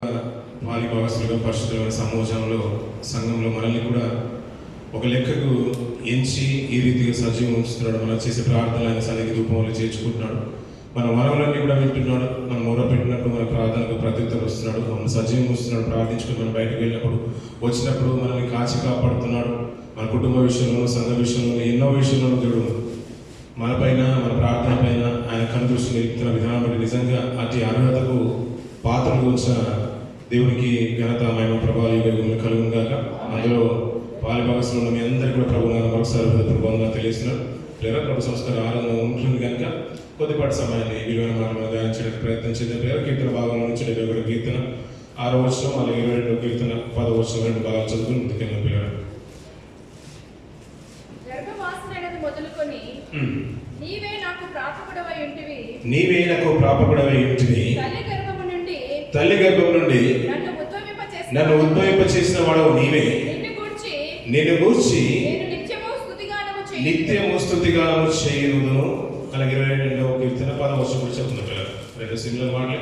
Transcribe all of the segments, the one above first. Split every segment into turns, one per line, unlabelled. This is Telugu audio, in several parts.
భాగస్వామిగా పరిశుద్ధమైన సమాజంలో సంఘంలో మనల్ని కూడా ఒక లెక్కకు ఎంచి ఈ రీతిగా సజీవం ఉంచుతున్నాడు. మనం చేసే ప్రార్థనలు ఆయన సన్నిధి రూపంలో చేర్చుకుంటున్నాడు. మన వరములన్నీ కూడా వింటున్నాడు. మనం మొర పెట్టినప్పుడు మన ప్రార్థనకు ప్రత్యుత్తరం వస్తున్నాడు. మనం సజీవం వస్తున్నాడు. ప్రార్థించుకుని మనం బయటకు వెళ్ళినప్పుడు వచ్చినప్పుడు మనల్ని కాచి కాపాడుతున్నాడు. మన కుటుంబ విషయంలో, సంఘ విషయంలో, ఎన్నో విషయంలో దేవుడు మనపైన, మన ప్రార్థన పైన ఆయన కనుదృష్టి నిలుపుతున్న విధానం బట్టి నిజంగా అతి అర్హతకు పాత్రలు ఉంచిన దేవునికి ఘనత, మహిమ, ప్రభావాలు యుగములు కలుగును గాక. అందులో పాలిభాగస్లో మీ అందరికీ కూడా ప్రభు మరొకసారి ప్రభావంగా తెలియజేస్తున్నారు. లేదా ప్రభు సంస్కారం ఆనందం ఉంటుంది కనుక కొద్దిపాటి సమయాన్ని విలువైన మాటలను ధ్యానించడానికి ప్రయత్నం చేద్దాం. పేరు కీర్తన భాగంలో నుంచి 71 కీర్తన 6వ వచనం, అలాగే 22 కీర్తన 10వ వచనం 2 భాగాలు చదువుకుని ముందుకెళ్ళిన పిల్లలు.
నీవే నాకు ప్రాపకుడవై
ఉంటివి, తల్లి గర్భం నుండి నన్ను ఉద్భవింప చేసిన వాడవు నీవే. నిన్ను గూర్చి నిత్యము స్తుతిగానము చేయుదును. అలాగే 22వ కీర్తన 10వ వచనం కూడా చెప్తున్నారు. రెండు సిమిలర్ మాటలు.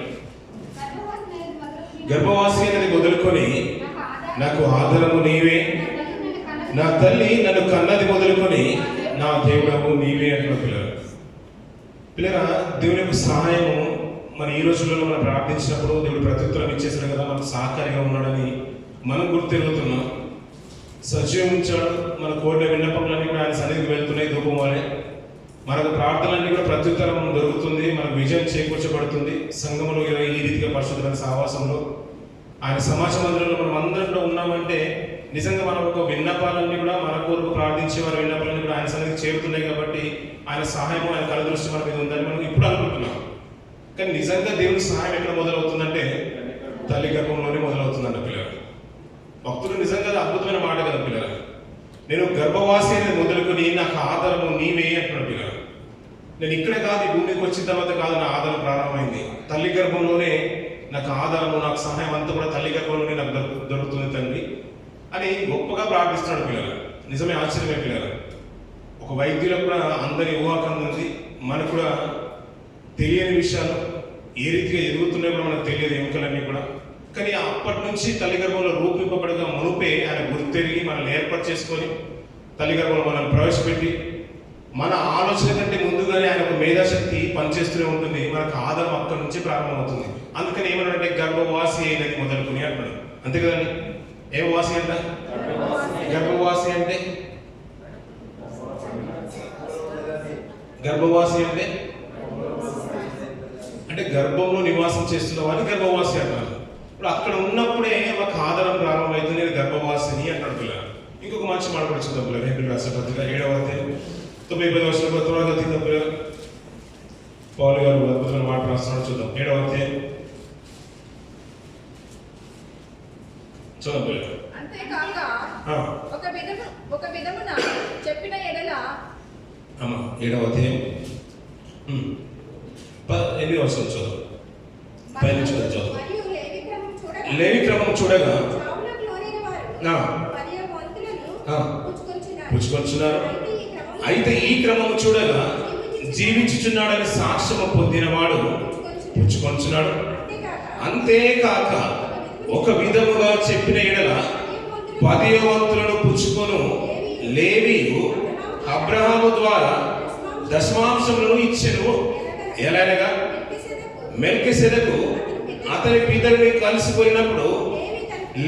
గర్భవాసి అనేది మొదలుకొని నాకు ఆధారము నీవే, నా తల్లి నన్ను కన్నది మొదలుకొని నా దేవుడవు నీవే అంటున్న పిల్లరా. దేవుని యొక్క సహాయము మన ఈ రోజుల్లో మనం ప్రార్థించినప్పుడు దేవుడు ప్రత్యుత్తరం ఇచ్చేసాడు కదా, మనకు సహకారిగా ఉన్నాడని మనం గుర్తెరుగుతున్నాం. సజీవం ఉంచాడు. మన కోరిన విన్నపములన్నీ కూడా ఆయన సన్నిధికి వెళ్తున్నాయి ధూపం వలె. మనకు ప్రార్థనలన్నీ కూడా ప్రత్యుత్తరం దొరుకుతుంది, మనకు విజయం చేకూర్చబడుతుంది. సంఘంలో ఈ రీతిగా పరిశుద్ధమైన సహవాసంలో ఆయన సమాజ మందిరంలో మనం అందరిలో ఉన్నామంటే నిజంగా మన ఒక విన్నపాలన్నీ కూడా మన కోరుకు ప్రార్థించే వారి విన్నపాలన్నీ కూడా ఆయన సన్నిధికి చేరుతున్నాయి. కాబట్టి ఆయన సహాయం, ఆయన కలదృష్టి మన మీద ఉందని మనం ఇప్పుడు అనుకుంటున్నాం. కానీ నిజంగా దేవుని సహాయం ఎక్కడ మొదలవుతుందంటే తల్లి గర్భంలోనే మొదలవుతుందంట పిల్లలు. భక్తులు నిజంగా అద్భుతమైన మాట కదా పిల్లలు. నేను గర్భవాసి అనేది మొదలుకొని నాకు ఆధారము నీవే అంటున్నాడు పిల్లలు. నేను ఇక్కడే కాదు, ఈ భూమికి వచ్చిన తర్వాత కాదు నా ఆధారం ప్రారంభమైంది. తల్లి గర్భంలోనే నాకు ఆధారము, నాకు సహాయం అంతా కూడా తల్లి గర్భంలోనే నాకు దొరుకుతుంది తండ్రి అని గొప్పగా ప్రార్థిస్తున్నాడు పిల్లలు. నిజమే, ఆశ్చర్యమే పిల్లలు. ఒక వైద్యులకు కూడా అందరి ఊహాకంద ఉంది. మనకు కూడా తెలియని విషయాలు ఏ రీతిగా ఎదుగుతున్నాయో కూడా మనకు తెలియదు, ఎముకలన్నీ కూడా. కానీ అప్పటి నుంచి తల్లి గర్భంలో రూపింపబడగా మునుపే ఆయన గుర్తెరిగి మనల్ని ఏర్పాటు చేసుకొని తల్లి గర్భంలో మనల్ని ప్రవేశపెట్టి మన ఆలోచన కంటే ముందుగానే ఆయన ఒక మేధాశక్తి పనిచేస్తూనే ఉంటుంది. మనకు ఆధారం అక్కడి నుంచి ప్రారంభమవుతుంది. అందుకని ఏమన్నాడంటే గర్భవాసి అయినది మొదలుకొని అంటున్నాడు. అంతే కదండి. ఏం వాసి అంట? గర్భవాసి అంటే గర్భవాసి అంటే గర్భంలో నివాసం చేస్తున్న వాడిని గర్భవాసి అంటారు. ఇప్పుడు అక్కడ ఉన్నప్పుడే ఒక ఆధారం ప్రారంభమవుతుంది. నేను గర్భవాసిని అంటాడు పిల్లలు. ఇంకొక మంచి మాట కూడా చూద్దాం పిల్లలు. హెబ్రీ రాసిన పత్రిక 7వ అధ్యాయం 9-10 వర్షాలు త్వరగా తిందాం పిల్లలు. పౌలు గారు అద్భుతమైన మాట రాస్తున్నాడు. చూద్దాం 7వ అధ్యాయం చూద్దాం పిల్లలు.
అంతేకాక ఒక విధమున చెప్పిన ఎడల
7వ అధ్యాయం 8వ వచనం చూద్దాం. లేవి క్రమం చూడగా పుచ్చుకొచ్చున్నారు. అయితే ఈ క్రమం చూడగా జీవించుచున్నాడని సాక్ష్యము పొందినవాడు పుచ్చుకొచ్చున్నాడు. అంతేకాక ఒక విధముగా చెప్పిన ఎడల 10వ వంతులను పుచ్చుకొను లేవీయు అబ్రహాము ద్వారా దశమాంశములను ఇచ్చెను. ఎలాగనగా మెల్కీసెదెకు అతని పితరుని కలిసిపోయినప్పుడు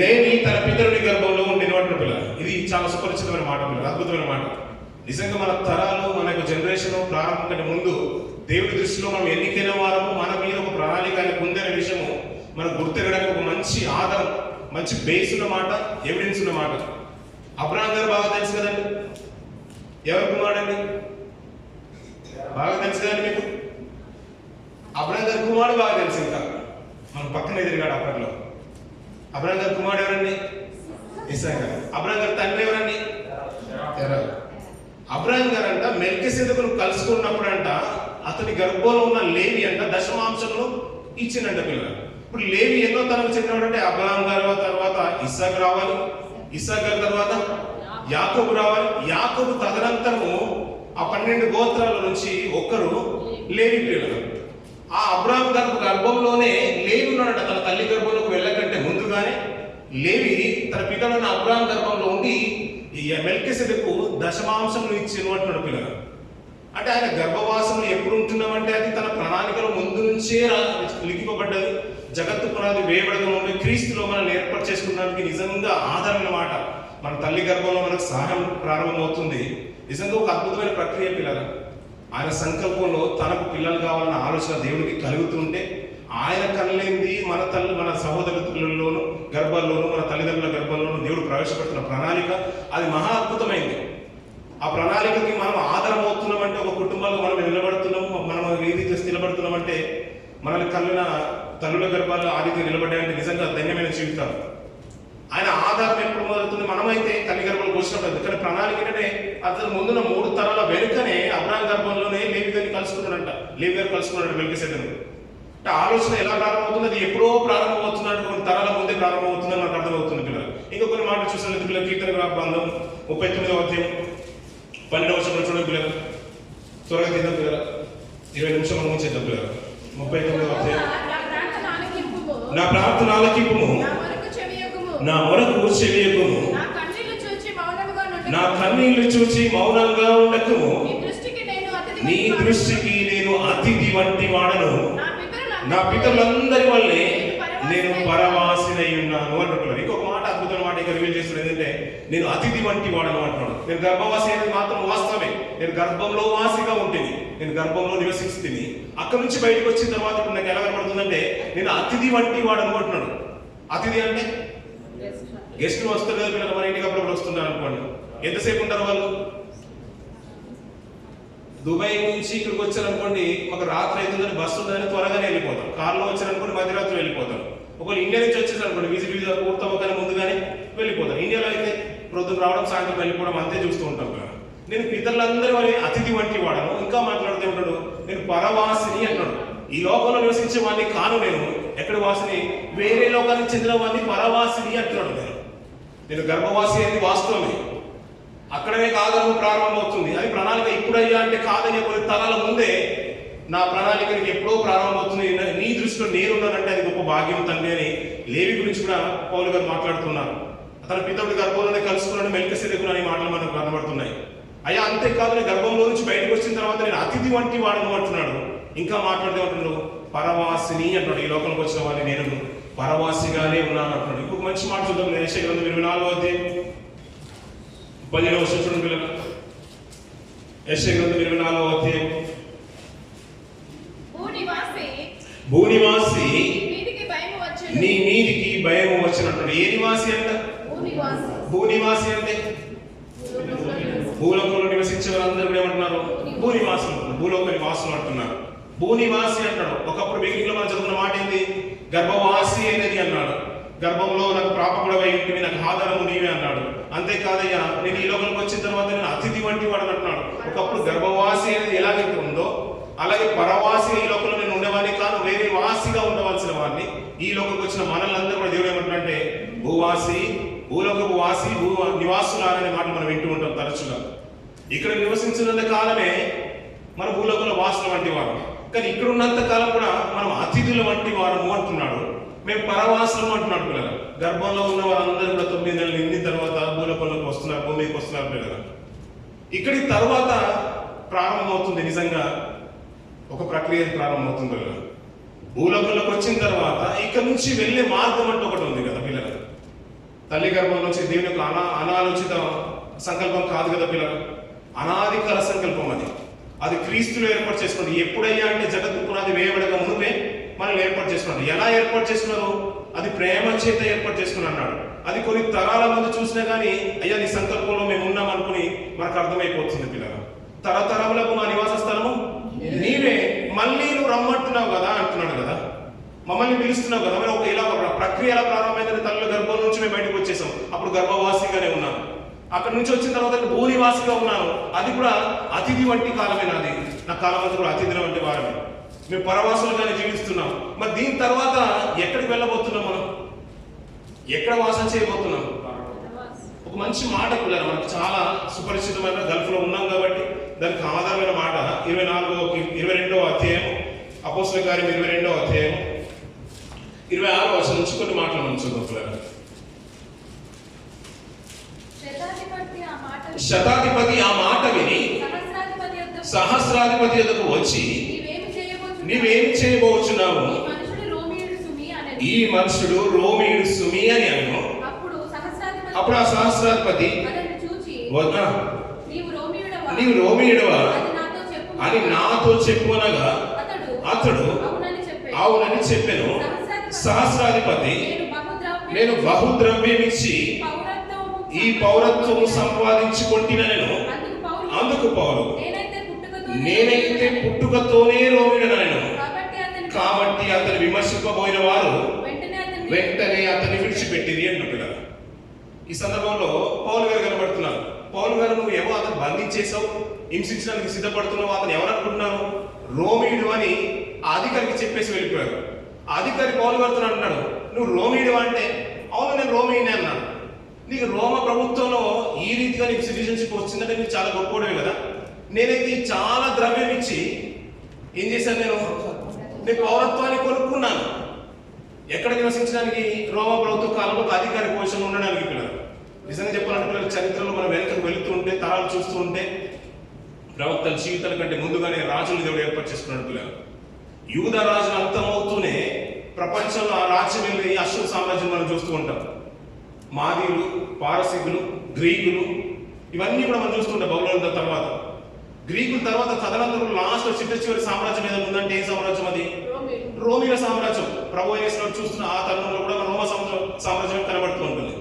లేవి తన పితరుని గర్భంలో ఉండినటువంటి పిల్లలు. ఇది చాలా సుపరిచితమైన మాట పిల్లలు, అద్భుతమైన మాట. నిజంగా మన తరాలు, మన యొక్క జనరేషన్ ప్రారంభం కంటే ముందు దేవుడి దృష్టిలో మనం ఎన్నికైన వారము, మన మీద ఒక ప్రణాళిక ఉందనే విషయము మనకు గుర్తెరగడానికి ఒక మంచి ఆధారం, మంచి బేస్ ఉన్న మాట, ఎవిడెన్స్ ఉన్న మాట. అబ్రహాం గారు బాగా తెలుసు కదండి. ఎవరు కుమారుడండి? బాగా తెలుసు కదండి మీకు. అబ్రహాం గారి కుమారుడు బాగా తెలుసు. ఇంకా మన పక్కన ఎదురుగాడు అప్పట్లో. అబ్రహాం గారి కుమారుడు ఎవరండి? ఇస్సాకు గారు. అబ్రహాం గారి తండ్రి ఎవరండి? తెరా. అబ్రహాం గారు అంట మెల్కీసెదెకును కలుసుకున్నప్పుడు అంట అతని గర్భంలో ఉన్న లేవి అంట దశమాంశంలో ఇచ్చిందంట పిల్లలు. ఇప్పుడు లేవి ఎన్నో తనకు చెందినవాడంటే అబ్రహాం గారు తర్వాత ఇస్సాకు రావాలి, ఇస్సాకు గారి తర్వాత యాకోబు రావాలి. యాకోబు తదనంతరము ఆ 12 గోత్రాల నుంచి ఒక్కరు లేవి పిల్లలు. ఆ అబ్రహాం గర్భంలోనే లేవి ఉన్నాడంట. తన తల్లి గర్భంలోకి వెళ్ళకండి లేవి తన పితడైన అబ్రాహాం గర్భంలో ఉండి ఈ మెల్కీసెదెకు దశమాంశములు ఇచ్చిన అంటున్నాడు పిల్లలు. అంటే ఆయన గర్భవాసంలో ఎప్పుడు ఉంటున్నామంటే అది తన ప్రణాళికలో ముందు నుంచే లిఖింపబడ్డది. జగత్తు పునాది వేయబడక ముందు క్రీస్తులో మనల్ని ఏర్పాటు చేసుకున్నానికి నిజంగా ఆధారమైన మాట. మన తల్లి గర్భంలో మనకు సహాయం ప్రారంభమవుతుంది. నిజంగా ఒక అద్భుతమైన ప్రక్రియ పిల్లలు. ఆయన సంకల్పంలో తనకు పిల్లలు కావాలన్న ఆలోచన దేవుడికి కలుగుతుంటే ఆయన కళ్ళేంది మన సహోదరులలోను గర్భాల్లోనూ మన తల్లిదండ్రుల గర్భంలోనూ దేవుడు ప్రవేశపెడుతున్న ప్రణాళిక అది మహా అద్భుతమైంది. ఆ ప్రణాళికకి మనం ఆధారం అవుతున్నామంటే, ఒక కుటుంబాల్లో మనం నిలబడుతున్నాము, మనం ఏ రీతి నిలబడుతున్నామంటే, మనల్ని కళ్ళిన తల్లుల గర్భాల్లో ఆ రీతి నిలబడ్డాయంటే నిజంగా ధన్యమైన జీవితాలు. ఆయన ఆధారం ఎప్పుడు మొదలుతుంది? మనమైతే తల్లి గర్భంలో కూర్చున్నప్పుడు. కానీ ప్రణాళిక ఏంటంటే అతను ముందున్న 3 తరాల వెనుకనే అబ్రాహాం గర్భంలోనే లేవి గారిని కలుసుకున్నాడంట. లేవి గారు కలుసుకున్నాడు మెల్కీసెదెకును. అంటే ఆలోచన ఎలా ప్రారంభమవుతుంది? అది ఎప్పుడో ప్రారంభమవుతున్నట్టు, కొన్ని తరాల ముందే ప్రారంభమవుతుందని మనకు అర్థమవుతుంది పిల్లలు. ఇంకా కొన్ని మాటలు చూసిన పిల్లలు కీర్తన గ్రంథం 39వ అధ్యాయం 12వ వచనం చూడండి పిల్లలు. త్వరగా తీద్దాం పిల్లలు, 20 నిమిషాలు ముగించేద్దాం పిల్లలు. 39వ అధ్యాయం. నా ప్రార్థన ఆలకింపుము, నా మొరకు చెవియకుము, నా కన్నీళ్లు చూచి మౌనంగా ఉండకుము, నీ దృష్టికి నేను అతిథి వంటి వాడను, నా పితరులందరి వల్లే నేను పరవాసినై ఉన్నాను అంటున్నాడు. ఇంకొక మాట, అద్భుతమైన మాట ఇక్కడ రివీల్ చేస్తున్నాడు. ఏంటంటే నేను అతిథి వంటి వాడను అంటున్నాడు. నేను గర్భవాసి అనేది మాత్రం వాస్తవమే. నేను గర్భంలో వాసిగా ఉంటుంది, నేను గర్భంలో నివసిస్తుంది. అక్కడి నుంచి బయటకు వచ్చిన తర్వాత ఇప్పుడు నాకు ఎలా కనబడుతుందంటే నేను అతిథి వంటి వాడను అంటున్నాడు. అతిథి అంటే గెస్ట్ వస్తారు కదా పిల్లలు, మన ఇంటికి అప్పుడప్పుడు వస్తున్నారు అనుకోండి. ఎంతసేపు ఉంటారు వాళ్ళు? దుబాయ్ నుంచి ఇక్కడికి వచ్చారనుకోండి, ఒక రాత్రి అవుతుందని బస్సు ఉందని త్వరగానే వెళ్ళిపోతాం. కార్లో వచ్చారనుకోండి మధ్యరాత్రి వెళ్ళిపోతాం. ఒకవేళ ఇండియా నుంచి వచ్చేసారనుకోండి విజిట్ వీజా పూర్తవగానే ముందుగానే వెళ్ళిపోతాం. ఇండియాలో అయితే ప్రొద్దున రావడం సాయంత్రం వెళ్ళిపోవడం అంతే చూస్తూ ఉంటాం కదా. నేను పితరులందరి వారి అతిథి వంటి వాడను. ఇంకా మాట్లాడుతూ ఉంటాడు, నేను పరవాసిని అంటున్నాడు. ఈ లోకంలో నివసించే వాడిని కాను, నేను ఎక్కడ వాసిని, వేరే లోకానికి చెందిన వాడిని పరవాసిని అంటున్నాడు. నేను గర్భవాసి అనేది వాస్తవమే. అక్కడనే కాదను ప్రారంభమవుతుంది. అది ప్రణాళిక ఇప్పుడయ్యా అంటే కాదని కొన్ని తరాల ముందే నా ప్రణాళిక ఎప్పుడో ప్రారంభమవుతుంది. నీ దృష్టిలో నేనున్నానంటే అది గొప్ప భాగ్యం తండ్రి అని లేవి గురించి కూడా పౌలు గారు మాట్లాడుతున్నారు. తన పితరుడి గర్భంలోనే కలుసుకున్నాడు మెల్కీసెదెకును అనే మాటలు మనకు కనబడుతున్నాయి. అయ్యా అంతేకాదు, నేను గర్భంలో నుంచి బయటకు వచ్చిన తర్వాత నేను అతిథి వంటి వాడను అంటున్నాడు. ఇంకా మాట్లాడుతూ అంటున్నాడు పరవాసిని అంటున్నాడు. ఈ లోకంలోకి వచ్చిన వాడిని నేను పరవాసిగానే ఉన్నాను అంటున్నాడు. ఇంకొక మంచి మాట చూద్దాం. యెషయా గ్రంథం 24వ అధ్యాయం 15వ వచనం చూడండి పిల్లలు. యెషయా గ్రంథం 24వ అధ్యాయం. భూనివాసి నీ మీదికి భయము వచ్చినట్టు. ఏ నివాసి అంట? భూనివాసి అంటే భూలోకంలో నివసించే వాళ్ళందరూ ఏమంటున్నారు? భూనివాసులు, భూలోక నివాసులు అంటున్నారు. భూనివాసి అంటాడు. ఒకప్పుడు బిగినింగ్ లో మనం చదువుకున్న మాట ఏంది? గర్భవాసి అనేది అన్నాడు. గర్భంలో నాకు ప్రాపకుడవై ఉంటివి, నాకు ఆధారము నీవే అన్నాడు. అంతేకాదయ్యా, నేను ఈ లోకంలోకి వచ్చిన తర్వాత నేను అతిథి వంటి వాడు అంటున్నాడు. ఒకప్పుడు గర్భవాసి అనేది ఎలాగైతే ఉందో అలాగే పరవాసి ఈ లోకంలో నేను ఉండేవాడిని కాను, వేరే వాసిగా ఉండవలసిన వాడిని. ఈ లోకంలోకి వచ్చిన మనల్ని కూడా దేవుడు ఏమంటున్నాడంటే భూవాసి, భూలోకపు వాసి, భూ నివాసులాగనే మాట మనం వింటూ ఉంటాం తరచుగా. ఇక్కడ నివసించినంత కాలమే మన భూలోకంలో వాసుల వంటి వారు, కానీ ఇక్కడ ఉన్నంత కాలం కూడా మనం అతిథుల వంటి వారము అంటున్నాడు. మేము పరవాసులము అంటున్నాడు పిల్లలు. గర్భంలో ఉన్న వారందరూ కూడా 9 నెలలు నిండిన తర్వాత భూలోకంలోకి వస్తున్నారు, భూమికి వస్తున్నారు పిల్లలు. ఇక్కడి తర్వాత ప్రారంభమవుతుంది నిజంగా ఒక ప్రక్రియ ప్రారంభమవుతుంది పిల్లలు. భూలోకంలోకి వచ్చిన తర్వాత ఇక్కడ నుంచి వెళ్ళే మార్గం అంటూ ఒకటి ఉంది కదా పిల్లలు. తల్లి గర్భం నుంచి దేవుని యొక్క అనాలోచిత సంకల్పం కాదు కదా పిల్లలు, అనాదికాల సంకల్పం అది. అది క్రీస్తులో ఏర్పాటు చేసుకున్నాడు. ఎప్పుడయ్యా అంటే జగత్తు పునాది వేయబడక మునుపే మనల్ని ఏర్పాటు చేసుకున్నాడు. ఎలా ఏర్పాటు చేసుకున్నారు? అది ప్రేమ చేత ఏర్పాటు చేసుకుని అన్నాడు. అది కొన్ని తరాల ముందు చూసినా కానీ అయ్యా నీ సంకల్పంలో మేము ఉన్నాం అనుకుని మనకు అర్థమైపోతుంది పిల్లలు. తరతరములకు మా నివాస స్థలము నీవే, మళ్ళీ నువ్వు రమ్మంటున్నావు కదా అంటున్నాడు కదా, మమ్మల్ని పిలుస్తున్నావు కదా. మరి ఒక ఇలా ప్రక్రియ ఎలా ప్రారంభమైందని తల్లి గర్భం నుంచి మేము బయటకు వచ్చేసాం. అప్పుడు గర్భవాసిగానే ఉన్నాను. అక్కడ నుంచి వచ్చిన తర్వాత భూనివాసిగా ఉన్నాను. అది కూడా అతిథి వంటి కాలమే నాది. నా కాలం అంతా కూడా అతిథుల వంటి వారమే. మేము పరవాసులుగానే జీవిస్తున్నాం. మరి దీని తర్వాత ఎక్కడికి వెళ్ళబోతున్నాం? మనం ఎక్కడ వాసం చేయబోతున్నాం? ఒక మంచి మాట పిల్లలు మనకు చాలా సుపరిచితమైన, గల్ఫ్లో ఉన్నాం కాబట్టి దానికి ఆధారమైన మాట 22వ అధ్యాయం, అపోస్తలుల కార్యం 22వ అధ్యాయం 26వ వచనం నుంచి కొన్ని మాటలు మనం చూద్దాం పిల్లలు. శతాధిపతి ఆ మాట విని సహస్రాధిపతి యొద్దకు వచ్చి నీవేమి చేయబోచున్నావు? ఈ మనుషుడు రోమీయుడు సుమి అని అను. అప్పుడు ఆ సహస్రాధిపతి నీవు రోమీయుడవా అని నాతో చెప్పునగా అతడు అవునని చెప్పెను. సహస్రాధిపతి నేను బహుద్రవ్యమిచ్చి ఈ పౌరత్వము సంపాదించుకొంటినను. అందుకు పౌలు నేనైతే పుట్టుకతోనే రోమిడనను. కాబట్టి అతను విమర్శింపబోయిన వారు వెంటనే అతన్ని విడిచిపెట్టింది అంటున్నారు. ఈ సందర్భంలో పౌలు గారు కనబడుతున్నారు. పౌలు గారు నువ్వు ఏమో అతను బంధించేసావు, హింసించడానికి సిద్ధపడుతున్నావు, అతను ఎవరనుకుంటున్నావు? రోమీయుడు అని ఆ అధికారికి చెప్పేసి వెళ్ళిపోయారు. ఆ అధికారి పౌలు గారితో అంటున్నాడు, నువ్వు రోమీయుడు అంటే అవును నేను రోమీయుడిని అన్నాడు. నీకు రోమ ప్రభుత్వంలో ఈ రీతిగా నీకు సిటిజన్షిప్ వచ్చిందంటే నీకు చాలా గొప్పవడమే కదా. నేనైతే చాలా ద్రవ్యం ఇచ్చి ఏం చేశాను, నేను పౌరత్వాన్ని కొనుక్కున్నాను. ఎక్కడ నివసించడానికి? రోమ ప్రభుత్వ కాలంలో ఒక అధికారి పోషణ ఉండడానికి పిల్లలు. నిజంగా చెప్పాలంటే పిల్లలు చరిత్రలో మనం వెనకకు వెళుతూ ఉంటే, తరాలు చూస్తూ ఉంటే ప్రవక్తల జీవితాల కంటే ముందుగానే రాజులు దేవుడు ఏర్పాటు చేసుకున్నాడు పిల్లలు. యూద రాజులు అంతమవుతూనే ప్రపంచంలో ఆ రాజ్యం వెళ్ళి అశ్వర్ సామ్రాజ్యం మనం చూస్తూ ఉంటాం. మాదీయులు, పారసీకులు, గ్రీకులు ఇవన్నీ కూడా మనం చూస్తుంటాం. బబులోను తర్వాత గ్రీకుల తర్వాత తదనంతరం లాస్ట్ చివరి సామ్రాజ్యం ఏదైనా ఉందంటే ఏ సామ్రాజ్యం? అది రోమిల సామ్రాజ్యం. ప్రభు అయిన చూస్తున్న ఆ తరుణంలో కూడా రోమ సామ్రాజ్యం కనబడుతూ ఉంటుంది.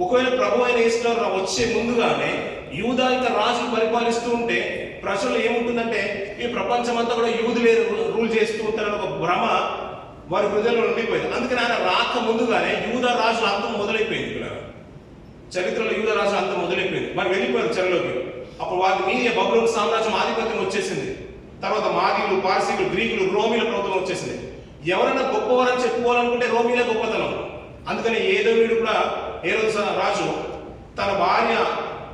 ఒకవేళ ప్రభు అయిన యేసుక్రీస్తు వచ్చే ముందుగానే యూదాయిక రాజులు పరిపాలిస్తూ ఉంటే ప్రజలు ఏముంటుందంటే ఈ ప్రపంచం అంతా కూడా యూదులే రూల్ చేస్తూ ఉంటారని ఒక భ్రమ వారి హృదయంలో ఉండిపోయింది. అందుకని ఆయన రాక ముందుగానే యూదా రాజుల అంతం మొదలైపోయింది. చరిత్రలో యూదా రాజుల అంతం మొదలైపోయింది. వారు వెళ్ళిపోయారు చెరలోకి. అప్పుడు వారి మీద బబులోను సామ్రాజ్యం ఆధిపత్యం వచ్చేసింది. తర్వాత మాదీయులు, పారసీకులు, గ్రీకులు, రోమిల ప్రభుత్వం వచ్చేసింది. ఎవరైనా గొప్పవారని చెప్పుకోవాలనుకుంటే రోమిలే గొప్పతనం. అందుకని ఏదోవీడు కూడా ఏ రోజు రాజు తన భార్య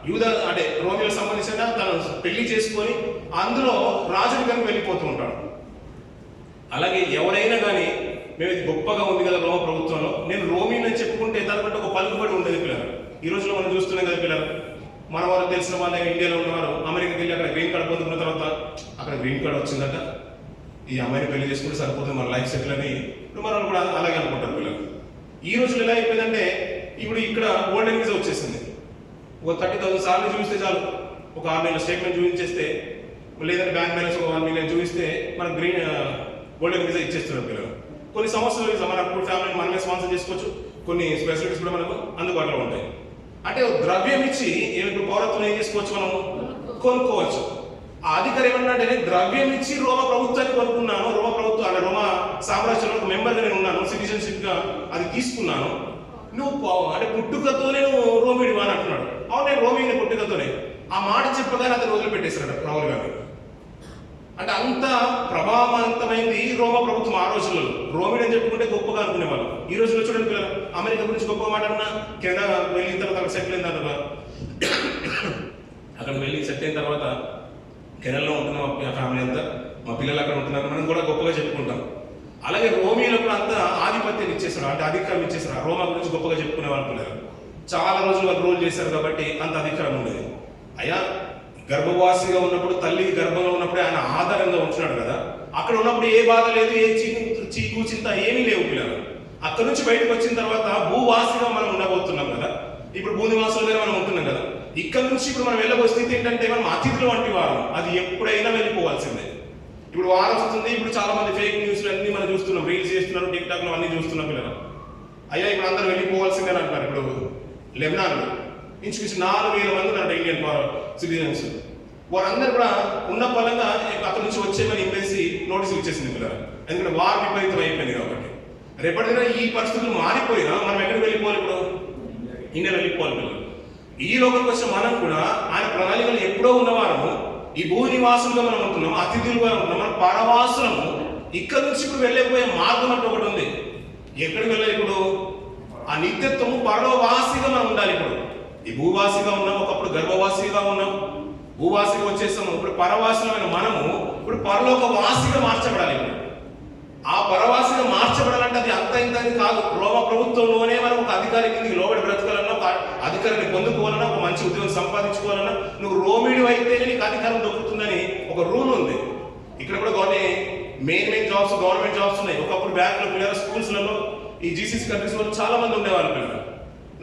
యూదా అంటే రోమిలకు సంబంధించిన తను పెళ్లి చేసుకొని అందులో రాజుని కనుక వెళ్ళిపోతూ ఉంటాడు. అలాగే ఎవరైనా కానీ మేము ఇది గొప్పగా ఉంది కదా రోమ ప్రభుత్వంలో, నేను రోమిని చెప్పుకుంటే దానికంటే ఒక పలుకుబడి ఉండేది పిల్లలు. ఈ రోజులో మనం చూస్తున్నాం కదా పిల్లలు. మన వాళ్ళు తెలిసిన వాళ్ళు ఇండియాలో ఉన్నవారు అమెరికాకి వెళ్ళి అక్కడ గ్రీన్ కార్డ్ పొందుకున్న తర్వాత అక్కడ గ్రీన్ కార్డ్ వచ్చిందట, ఈ అమ్మాయిని పెళ్లి చేసుకుంటే సరిపోతుంది మన లైఫ్ సెటిల్ అని ఇప్పుడు మన కూడా అలాగే అనుకుంటారు పిల్లలు. ఈ రోజులు ఎలా అయిపోయిందంటే ఇప్పుడు ఇక్కడ గోల్డెన్ వీసా వచ్చేసింది. ఒక 30,000 సార్లు చూపిస్తే చాలు, ఒక 6 నెలల స్టేట్మెంట్ చూపించేస్తే లేదంటే బ్యాంక్ బ్యాలెన్స్ ఒక 1 మిలియన్ చూపిస్తే మనకు గ్రీన్ గోల్డెన్ వీసా ఇచ్చేస్తున్నారు పిల్లలు. కొన్ని సంవత్సరాల వీసా మన అప్పుడు ఫ్యామిలీని మనమే స్పాన్సర్ చేసుకోవచ్చు. కొన్ని ఫెసిలిటీస్ కూడా మనకు అందుబాటులో ఉంటాయి. అంటే ద్రవ్యం ఇచ్చి ఇప్పుడు పౌరత్వం ఏం చేసుకోవచ్చు, మనం కొనుక్కోవచ్చు. ఆ అధికారి ఏమన్నాడంటే ద్రవ్యం ఇచ్చి రోమ ప్రభుత్వాన్ని కొనుక్కున్నాను, రోమ ప్రభుత్వం అంటే రోమ సామ్రాజ్యంలో ఒక మెంబర్గా నేను ఉన్నాను, సిటిజన్షిప్ గా అది తీసుకున్నాను, నువ్వు అంటే పుట్టుకతోనే నువ్వు రోమిడివా అని అంటున్నాడు. అవును నేను రోమిని పుట్టుకతోనే. ఆ మాట చెప్పగానే అతను వదిలిపెట్టేశాడు రాహుల్ గాంధీ. అంటే అంత ప్రభావవంతమైంది రోమ ప్రభుత్వం ఆ రోజుల్లో. రోమిడ్ అని చెప్పుకుంటే గొప్పగా అనుకునేవాళ్ళు. ఈ రోజుల్లో చూడండి పిల్లలు, అమెరికా గురించి గొప్పగా మాట్లాడినా కెనడా వెళ్ళిన తర్వాత అక్కడ సెటిల్ అయిన తర్వాత అక్కడ వెళ్ళి సెటిల్ అయిన తర్వాత కెనడాలో ఉంటున్న మా ఫ్యామిలీ అంతా, మా పిల్లలు అక్కడ ఉంటున్నారు, మనం కూడా గొప్పగా చెప్పుకుంటాం. అలాగే రోమిలకు కూడా అంతా ఆధిపత్యం ఇచ్చేసారు, అంటే అధికారం ఇచ్చేసారు. రోమా గురించి గొప్పగా చెప్పుకునే వాళ్ళు పిల్లలు చాలా రోజులు వాళ్ళు రూల్ చేశారు కాబట్టి అంత అధికారం ఉండేది. అయ్యా గర్భవాసిగా ఉన్నప్పుడు, తల్లి గర్భంలో ఉన్నప్పుడే ఆయన ఆధారంగా ఉంటున్నాడు కదా. అక్కడ ఉన్నప్పుడు ఏ బాధ లేదు, ఏ చీకు చింత ఏమీ లేవు పిల్లలు. అక్కడ నుంచి బయటకు వచ్చిన తర్వాత భూవాసిగా మనం ఉండబోతున్నాం కదా. ఇప్పుడు భూనివాసులుగానే మనం ఉంటున్నాం కదా. ఇక్కడ నుంచి ఇప్పుడు మనం వెళ్ళబోయే స్థితి ఏంటంటే మనం అతిథులు వంటి వారు, అది ఎప్పుడైనా వెళ్ళిపోవాల్సిందే. ఇప్పుడు వారం వస్తుంది, ఇప్పుడు చాలా మంది ఫేక్ న్యూస్లు అన్ని మనం చూస్తున్నాం, రీల్స్ చేస్తున్నారు, టిక్ టాక్ లో అన్ని చూస్తున్నాం పిల్లలు. అయ్యా ఇప్పుడు అందరూ వెళ్ళిపోవాల్సిందే అంటారు. ఇప్పుడు లెబనాన్ ఇంచుమించు 4,000 మంది ఉన్నారు ఇండియన్ సిటిజన్స్. వారందరూ కూడా ఉన్న పరంగా అక్కడ నుంచి వచ్చేమని ఎంబసీ నోటీసులు ఇచ్చేసింది పిల్లలు. ఎందుకంటే వారు విపరీతం అయిపోయింది కాబట్టి. రేపటిగా ఈ పరిస్థితులు మారిపోయినా మనం ఎక్కడికి వెళ్ళిపోవాలి? ఇప్పుడు ఇండియా వెళ్ళిపోవాలి పిల్లలు. ఈ లోకంకి వచ్చిన మనం కూడా ఆయన ప్రణాళికలు ఎప్పుడో ఉన్నవారము, ఈ భూ నివాసులుగా మనం ఉంటున్నాం, అతిథులుగా ఉంటున్నాం, మనం పరవాసులము. ఇక్కడ నుంచి ఇప్పుడు వెళ్ళిపోయే మార్గం అంటే ఒకటి ఉంది. ఎక్కడికి వెళ్ళాలి? ఇప్పుడు ఆ నిత్యత్వము పరవాసిగా మనం ఉండాలి. ఇప్పుడు ఈ భూవాసిగా ఉన్నాం, ఒకప్పుడు గర్భవాసిగా ఉన్నాం, భూవాసిగా వచ్చేస్తాము. ఇప్పుడు పరవాసులమైన మనము ఇప్పుడు పరలోక వాసిగా మార్చబడాలి. ఇప్పుడు ఆ పరవాసిగా మార్చబడాలంటే అది అంత ఇంత కాదు. రోమ ప్రభుత్వంలోనే మనం ఒక అధికారి కిందకి లోబడి బ్రతకాలన్నా, ఒక అధికారాన్ని పొందుకోవాలన్నా, ఒక మంచి ఉద్యోగం సంపాదించుకోవాలన్నా నువ్వు రోమిడి అయితేనే నీకు అధికారం దొరుకుతుందని ఒక రూల్ ఉంది. ఇక్కడ కూడా కొన్ని మెయిన్ జాబ్స్, గవర్నమెంట్ జాబ్స్ ఉన్నాయి. ఒకప్పుడు బ్యాంకులో పిల్లలు, స్కూల్స్లలో, ఈ జీసీసీ కంట్రీస్ లో చాలా మంది ఉండేవాళ్ళు పిల్లలు.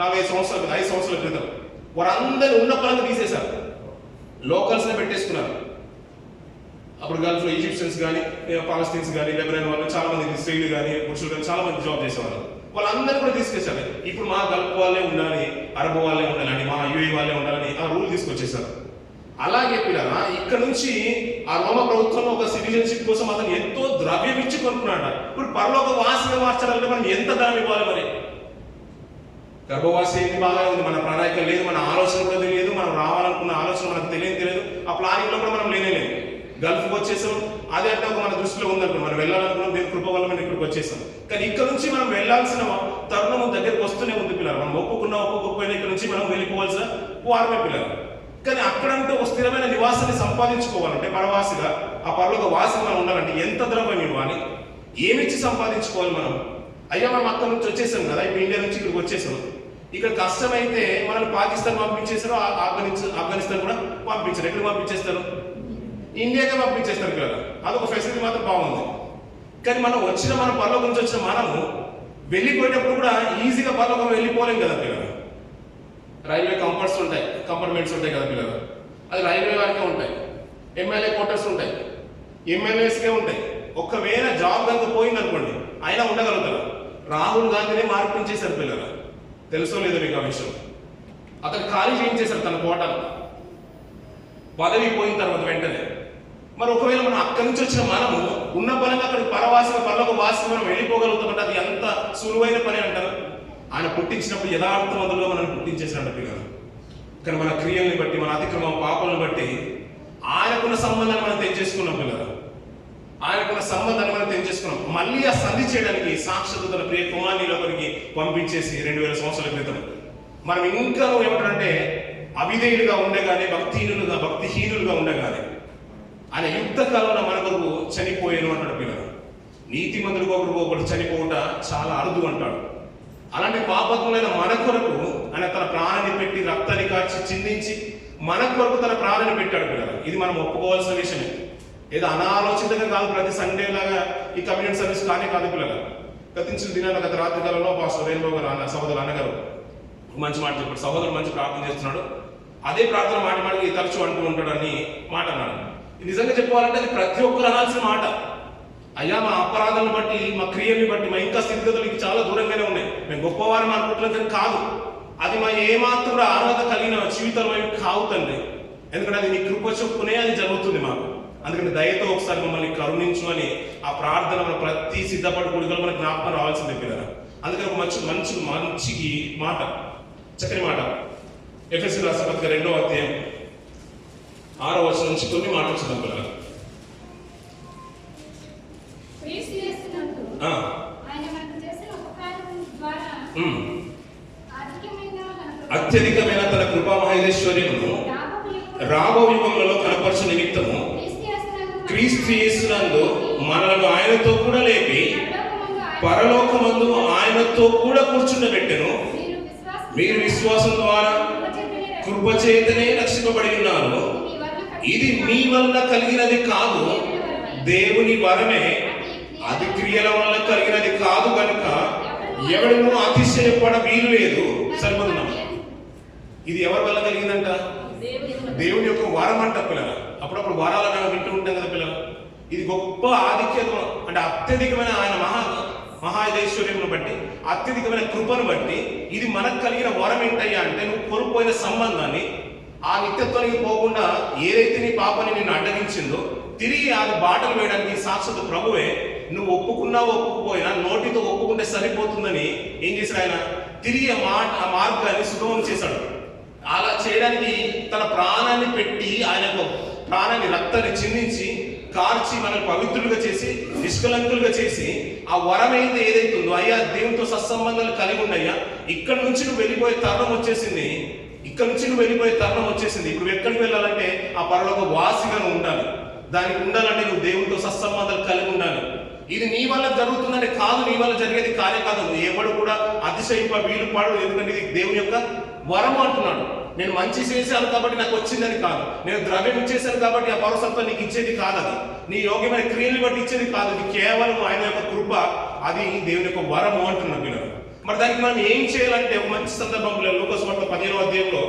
5 సంవత్సరాల క్రితం వారందరూ ఉన్న పనులు తీసేశారు, లోకల్స్ నే పెట్టేసుకున్నారు. అప్పుడు గల్ఫ్ లో ఈజిప్షియన్స్ కానీ, పాలస్తీన్స్ కానీ, లెబనాన్ వాళ్ళు చాలా మంది, స్త్రీలు కానీ పురుషులు కానీ చాలా మంది జాబ్ చేసేవాళ్ళు. వాళ్ళందరూ కూడా తీసుకొచ్చారు. ఇప్పుడు మా గల్ఫ్ వాళ్ళే ఉండాలి, అరబ్ వాళ్ళే ఉండాలని, మా యూఏ వాళ్ళే ఉండాలని ఆ రూల్ తీసుకొచ్చేసారు. అలాగే పిల్లల ఇక్కడ నుంచి ఆ రోమ ప్రభుత్వం ఒక సిటిజన్షిప్ కోసం అతను ఎంతో ద్రవ్యం ఇచ్చి కొనుక్కున్నాడు. ఇప్పుడు పరలోక వాసిగా మార్చాలంటే మనం ఎంత ధనం ఇవ్వాలి? మరి గర్భవాసి ఏంటి బాగా ఉంది, మన ప్రణాళిక లేదు, మన ఆలోచన కూడా తెలియదు, మనం రావాలనుకున్న ఆలోచన మనకు తెలియదు, ఆ ప్లానింగ్ లో కూడా మనం లేనేలేదు. గల్ఫ్కి వచ్చేసాం, అదే అంటే ఒక మన దృష్టిలో ఉందనుకో, మనం వెళ్ళాలనుకున్నాం, దేవుని కృప వల్ల మనం ఇక్కడికి వచ్చేసాం. కానీ ఇక్కడ నుంచి మనం వెళ్ళాల్సిన తరుణం దగ్గరికి వస్తూనే ఉంది పిల్లలు. మనం ఒప్పుకోకపోయినా ఇక్కడ నుంచి మనం వెళ్ళిపోవాల్సిన వారమే పిల్లలు. కానీ అక్కడంటే ఒక స్థిరమైన నివాసాన్ని సంపాదించుకోవాలంటే పరవాసిగా, ఆ పరలోక వాసిగా మనం ఉండాలంటే ఎంత ద్రవ్యం ఇవ్వాలి, ఏమిచ్చి సంపాదించుకోవాలి మనం? అయ్యా మనం అక్కడ నుంచి వచ్చేసాం కదా, ఇప్పుడు ఇండియా నుంచి ఇక్కడికి వచ్చేసాం, ఇక్కడ కష్టమైతే మనల్ని పాకిస్తాన్ పంపించేస్తారు, ఆఫ్ఘనిస్తాన్ కూడా పంపించారు. ఎక్కడ పంపించేస్తారు? ఇండియాకే పంపించేస్తారు కదా. అదొక ఫెసిలిటీ మాత్రం బాగుంది. కానీ మనం పరలోకం నుంచి వచ్చిన మనము వెళ్ళిపోయేటప్పుడు కూడా ఈజీగా పరలోకం వెళ్ళిపోలేం కదా పిల్లలు. రైల్వే కంపార్ట్మెంట్స్ ఉంటాయి కదా పిల్లలు, అది రైల్వే వారికే ఉంటాయి. ఎమ్మెల్యే క్వార్టర్స్ ఉంటాయి, ఎమ్మెల్యేస్కే ఉంటాయి. ఒకవేళ జాబ్ కనుక పోయింది అనుకోండి, అయినా ఉండగలుగుతారు. రాహుల్ గాంధీనే మార్పించేశారు పిల్లలు, తెలుసో లేదో మీకు ఆ విషయం. అతను ఖాళీ చేయించేశారు తన కోటను, పదవి పోయిన తర్వాత వెంటనే. మరి ఒకవేళ మనం అక్కడి నుంచి వచ్చిన మనము ఉన్న పరంగా అక్కడికి పరలోక వాసిగా మనం వెళ్ళిపోగలుగుతామంటే అది ఎంత సులువైన పని అంటారు. ఆయన పుట్టించినప్పుడు యథార్థవంతులుగా మనల్ని పుట్టించేసినట్టు పిల్లలు. కానీ మన క్రియల్ని బట్టి, మన అతిక్రమ పాపాలను బట్టి ఆయనకున్న సంబంధాన్ని మనం తెంచేసుకున్నాం పిల్లలు. ఆయనకున్న సంబంధాన్ని మనం తెంచేసుకున్నాం. మళ్ళీ ఆ సంధి చేయడానికి సాక్షాత్తు తన ప్రియ కుమారుని లోపలికి పంపించేసి 2000 సంవత్సరాల క్రితం మనం ఇంకా ఏమంటారంటే అవిధేయులుగా ఉండగానే, భక్తిహీనులుగా ఉండగానే ఆయన యుద్ధ కాలంలో మన కొరకు చనిపోయాను అంటాడు పిల్లలు. నీతిమంతుడు ఒకరు చనిపోవట చాలా అరుదు అంటాడు. అలాంటి పాపత్ములైన మన కొరకు ఆయన తన ప్రాణాన్ని పెట్టి, రక్తాన్ని కాచి చిందించి మన కొరకు తన ప్రాణాన్ని పెట్టాడు పిల్లలు. ఇది మనం ఒప్పుకోవాల్సిన విషయమే. ఏదో అనాలోచితంగా కాదు, ప్రతి సండే లాగా ఈ కమ్యూనిటీ సర్వీస్ కాదు పిల్లలు. గతించిన దినాలు, గత రాత్రి కాలంలో పాస్టర్ రేణుబాబు గారు, సహోదరు అన్నగారు మంచి మాట చెప్పాడు. సహోదరుడు మంచి ప్రార్థన చేస్తున్నాడు, అదే ప్రార్థన మాటికి తరచు అంటూ ఉంటాడు అని మాట అన్నాడు. నిజంగా చెప్పాలంటే అది ప్రతి ఒక్కరు అనాల్సిన మాట. అయ్యా మా అపరాధాలను బట్టి, మా క్రియల్ని బట్టి, మా ఇంకా స్థితిగతులకి చాలా దూరంగానే ఉన్నాయి, మేము గొప్పవారిని అనుకుంటున్నాం. కానీ కాదు, అది మా ఏమాత్రం కూడా అర్హత కలిగిన జీవితం వైపు కావు తండ్రి. ఎందుకంటే అది నీ కృప చొప్పునే అది జరుగుతుంది మాకు. అందుకని దయతో ఒకసారి మమ్మల్ని కరుణించు అని ఆ ప్రార్థన మన ప్రతి సిద్ధపడి కొడుకులు మనకు జ్ఞాపకం రావాల్సిందే పిల్లలు. అందుకని ఒక మంచి మాట, చక్కని మాట ఎఫెసీయుల రాసిన పత్రిక 2వ అధ్యాయం 6వ వచనం నుంచి కొన్ని మాటలు చదువు పిల్లలు. అత్యధికమైన తన కృపా మహేశ్వర్యమును రాబో యుగములలో కనపరచు నిమిత్తము క్రీస్తు యేసునందు మనలను ఆయనతో కూడా లేపి పరలోకమందు ఆయనతో కూడా కూర్చుండబెట్టెను. మీరు విశ్వాసం ద్వారా కృపచేతనే రక్షింపబడి ఉన్నారు. ఇది మీ వల్ల కలిగినది కాదు, దేవుని వరమే. అది క్రియల వల్ల కలిగినది కాదు కనుక ఎవడను అతిశయపడ వీలు లేదు. సరిపోతున్నాం. ఇది ఎవరి వల్ల కలిగిందంట? దేవుని యొక్క వరం అంట పిల్లలు. అప్పుడప్పుడు వరాలను వింటూ ఉంటాం కదా పిల్లలు. ఇది గొప్ప ఆధిక్యత అంటే అత్యధికమైన ఆయన మహాదేశ్వర్యమును బట్టి, అత్యధికమైన కృపను బట్టి ఇది మనకు కలిగిన వరం ఏంటయ్యా అంటే, నువ్వు కోల్పోయిన సంబంధాన్ని, ఆ నిత్యత్వానికి పోకుండా ఏదైతే నీ పాపాన్ని నిన్ను అడ్డగించిందో తిరిగి అది బాటలు వేయడానికి సాక్షాత్తు ప్రభువే. నువ్వు ఒప్పుకున్నావు ఒప్పుకుపోయినా నోటితో ఒప్పుకుంటే సరిపోతుందని ఏం చేశాడు ఆయన? తిరిగి ఆ మార్గాన్ని సుగమం చేశాడు. అలా చేయడానికి తన ప్రాణాన్ని పెట్టి, ఆయన ప్రాణాన్ని, రక్తాన్ని చిందించి కార్చి మనల్ని పవిత్రులుగా చేసి, నిష్కలంకులుగా చేసి, ఆ వరం ఏదైతే ఉందో, అయ్యా దేవునితో సత్సంబంధాలు కలిగి ఉండయ్యా, ఇక్కడ నుంచి నువ్వు వెళ్ళిపోయే తరుణం వచ్చేసింది. ఇప్పుడు ఎక్కడికి వెళ్ళాలంటే ఆ పరలోక వాసిగా నువ్వు ఉండాలి. దానికి ఉండాలంటే నువ్వు దేవునితో సత్సంబంధాలు కలిగి ఉండాలి. ఇది నీ వల్ల జరుగుతుందంటే కాదు, నీ వల్ల జరిగేది కానే కాదు. ఎవడు కూడా అతిశయింప వీలు పాడు, ఎందుకంటే ఇది దేవుని యొక్క వరం అంటున్నాడు. నేను మంచి చేశాను కాబట్టి నాకు వచ్చిందని కాదు, నేను ద్రవ్యం ఇచ్చేసాను కాబట్టి ఆ పౌరసత్వం నీకు ఇచ్చేది కాదు, అది నీ యోగ్యమైన క్రియలు బట్టి ఇచ్చేది కాదు, ఇది కేవలం ఆయన యొక్క కృప, అది దేవుని యొక్క వరము అంటున్నాడు పిల్లలు. మరి దానికి మనం ఏం చేయాలంటే ఒక మంచి సందర్భంలో లూకాసు వార్త 15వ అధ్యాయంలో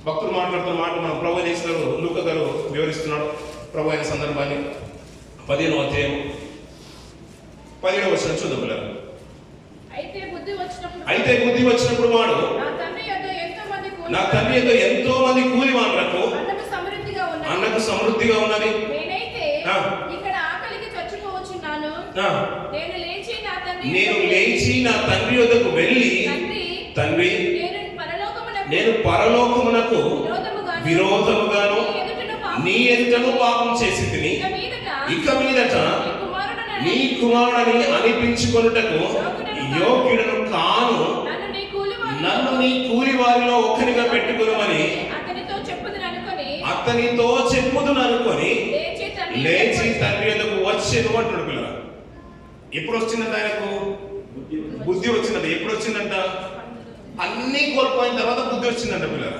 భక్తులు మాట్లాడుతున్న మాట మనం ప్రభు చేసినారు, లూకా గారు వివరిస్తున్నాడు ప్రభు అయిన సందర్భాన్ని. 15వ అధ్యాయం 17వ వచనం చూద్దాం పిల్లలు. అయితే బుద్ధి వచ్చినప్పుడు వాడు నా తండ్రి యొక్క ఎంతో మంది కూలి వాళ్ళకు అన్నకు సమృద్ధిగా ఉన్నది, నేను లేచి నా తండ్రి యొద్దకు వెళ్ళి, తండ్రి నేను పరలోకమునకు విరోధముగాను నీ ఎదుటను పాపం చేసి తిని, ఇక మీదట నీ కుమారుని అనిపించుకొనుటకు యోగ్యుడను కాను, నన్ను నీ కూలి వారిలో ఒక్కరిగా పెట్టుకుని అతనితో చెప్పుదును అనుకొని లేచి తండ్రి యొద్దకు వచ్చేది అంటున్నాడు పిల్లలు. ఎప్పుడు వచ్చిందంట ఆయనకు బుద్ధి వచ్చిందంట. ఎప్పుడు వచ్చిందంట? అన్ని కోల్పోయిన తర్వాత బుద్ధి వచ్చిందంట పిల్లలు.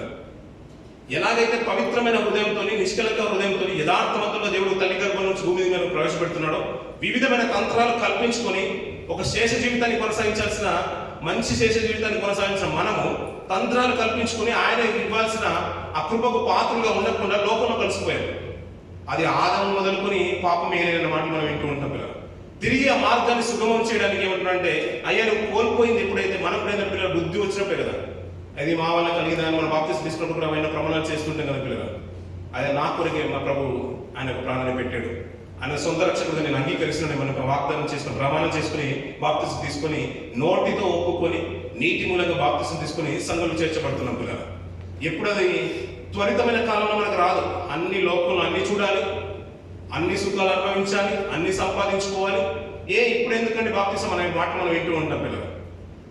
ఎలాగైతే పవిత్రమైన హృదయంతో, నిష్కలంక హృదయంతో, యథార్థవంతంగా దేవుడు తల్లి గర్భం నుంచి భూమి మీద ప్రవేశపెడుతున్నాడో, వివిధమైన తంత్రాలు కల్పించుకొని ఒక శేష జీవితాన్ని కొనసాగించాల్సిన, మంచి శేష జీవితాన్ని కొనసాగించిన మనము తంత్రాలు కల్పించుకొని ఆయన ఇవ్వాల్సిన ఆ కృపకు పాత్రలుగా ఉండకుండా లోకంలో కలిసిపోయారు. అది ఆదాము మొదలుకొని పాపం ఏలైన మాటలు మనం వింటూ ఉంటాం పిల్లలు. తిరిగి ఆ మార్గాన్ని సుగమం చేయడానికి ఏమంటున్నారంటే, అయ్యా నువ్వు కోల్పోయింది ఎప్పుడైతే, మనకు ఎప్పుడైతే పిల్లలు బుద్ధి వచ్చినప్పుడే కదా. అది మా వల్ల కలిగిందని మనం బాప్తిసం తీసుకున్నప్పుడు కూడా ఆయన ప్రమాణాలు చేస్తుంటాం కదా పిల్లలు. అదే నా కొరకే మా ప్రభు ఆయన ప్రాణాన్ని పెట్టాడు, ఆయన సొంత రక్షకుడిగా నేను అంగీకరిస్తున్నాను, మనకు వాగ్దానం చేసుకుని ప్రమాణం చేసుకుని బాప్తిసం తీసుకొని నోటితో ఒప్పుకొని నీటి మూలంగా బాప్తిసం తీసుకుని సంఘంలో చేర్చబడుతున్నాం పిల్లలు. ఎప్పుడు అది త్వరితమైన కాలంలో మనకు రాదు. అన్ని లోకంలో అన్ని చూడాలి, అన్ని సుఖాలు అనుభవించాలి, అన్ని సంపాదించుకోవాలి. ఇప్పుడు ఎందుకంటే బాప్తిసం అనే మాట మనం వింటూ ఉంటాం పిల్లలు.